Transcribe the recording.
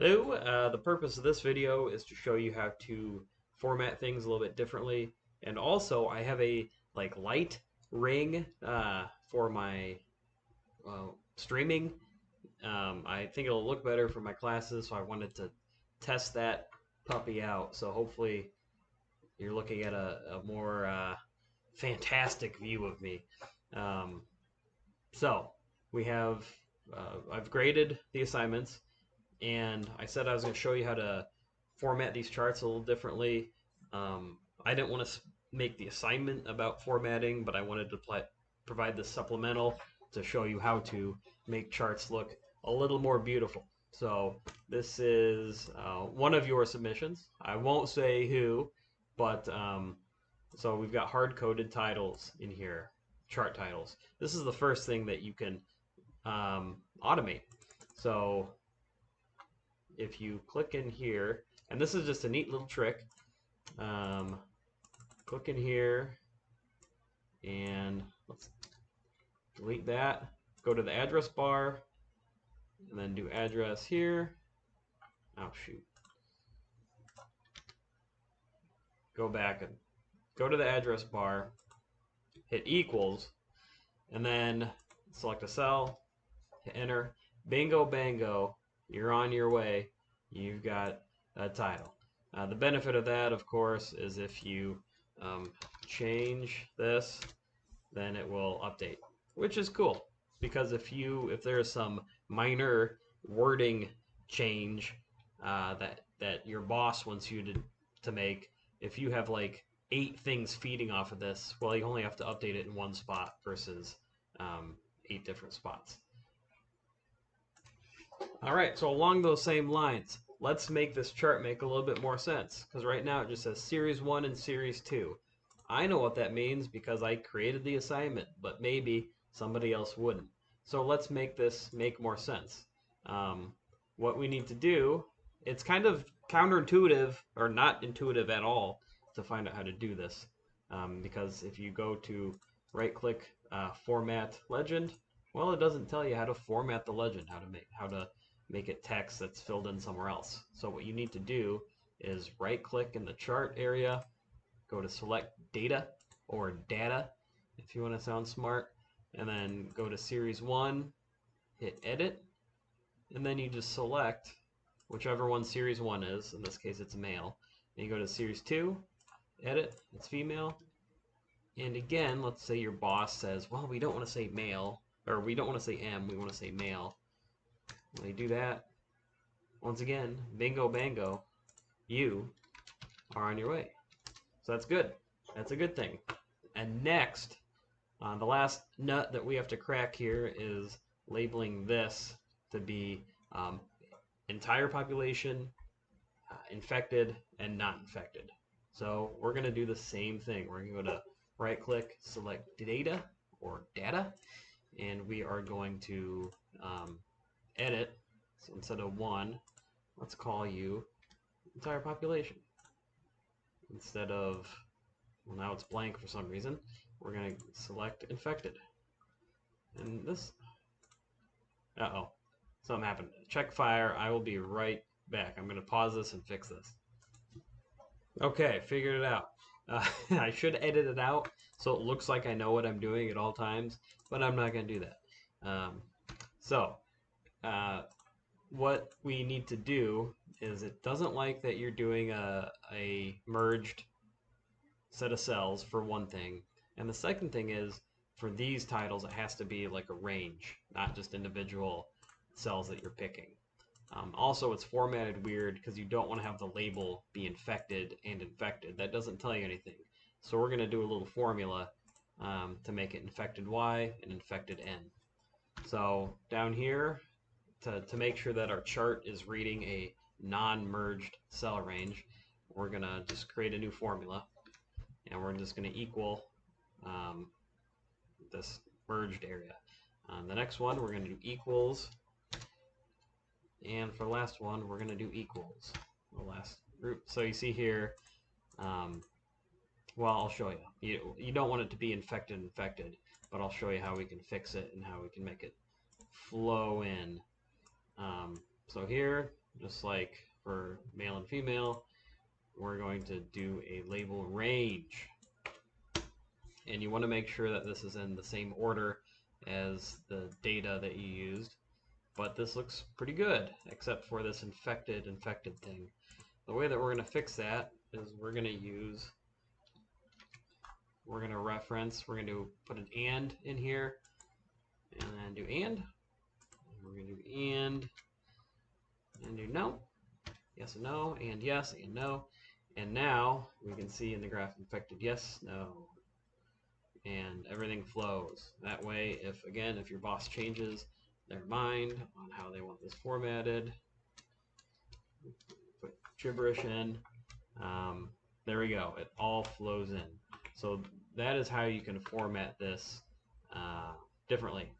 Hello, the purpose of this video is to show you how to format things a little bit differently. And also, I have a light ring for my streaming. I think it'll look better for my classes, so I wanted to test that puppy out. So hopefully you're looking at a more fantastic view of me. Um, so we have, I've graded the assignments, and I said I was going to show you how to format these charts a little differently. I didn't want to make the assignment about formatting, but I wanted to provide the supplemental to show you how to make charts look a little more beautiful. So this is one of your submissions. I won't say who, but so we've got hard-coded titles in here, chart titles. This is the first thing that you can automate. So if you click in here, and this is just a neat little trick, um, click in here and let's delete that. Go to the address bar and then do address here. Oh, shoot. Go back and go to the address bar, hit equals, and then select a cell, hit enter. Bingo, bango, you're on your way. You've got a title. The benefit of that, of course, is if you change this, then it will update, which is cool because if there is some minor wording change that your boss wants you to make, if you have like 8 things feeding off of this, well, you only have to update it in one spot versus 8 different spots. All right, so along those same lines, let's make this chart make a little bit more sense, because right now it just says Series 1 and Series 2. I know what that means because I created the assignment, but maybe somebody else wouldn't. So let's make this make more sense. What we need to do, it's kind of counterintuitive, or not intuitive at all, to find out how to do this. Because if you go to right-click Format Legend, well, it doesn't tell you how to format the legend, how to make it text that's filled in somewhere else. So what you need to do is right-click in the chart area, go to select data or data if you want to sound smart, and then go to series 1, hit edit, and then you just select whichever one series 1 is. In this case it's male. And you go to series 2, edit, it's female. And again, let's say your boss says, well, we don't want to say male, or we don't want to say M, we want to say male. When you do that, once again, bingo bango, you are on your way. So that's good. That's a good thing. And next, the last nut that we have to crack here is labeling this to be entire population, infected, and not infected. So we're going to do the same thing. We're going to go to right click, select data or data, and we are going to edit. So instead of 1, let's call you entire population. Instead of, well, now it's blank for some reason, we're going to select infected. And this, uh-oh, something happened. Check fire. I will be right back. I'm going to pause this and fix this. Okay, figured it out. I should edit it out so it looks like I know what I'm doing at all times, but I'm not going to do that. So, what we need to do is it doesn't like that you're doing a merged set of cells for one thing. And the second thing is for these titles, it has to be like a range, not just individual cells that you're picking. Also, it's formatted weird because you don't want to have the label be infected and infected. That doesn't tell you anything. So we're going to do a little formula to make it infected Y and infected N. So down here, to make sure that our chart is reading a non-merged cell range, we're going to just create a new formula. And we're just going to equal this merged area. The next one, we're going to do equals. And for the last one, we're going to do equals. The last group. So you see here, well, I'll show you. You don't want it to be infected, but I'll show you how we can fix it and how we can make it flow in. So here, just like for male and female, we're going to do a label range. And you want to make sure that this is in the same order as the data that you used. But this looks pretty good, except for this infected thing. The way that we're going to fix that is we're going to reference, we're going to put an and in here, and then do and. We're going to do and do no. Yes and no, and yes, and no. And now we can see in the graph infected yes, no. And everything flows. That way, if your boss changes their mind on how they want this formatted, put gibberish in, there we go. It all flows in. So that is how you can format this differently.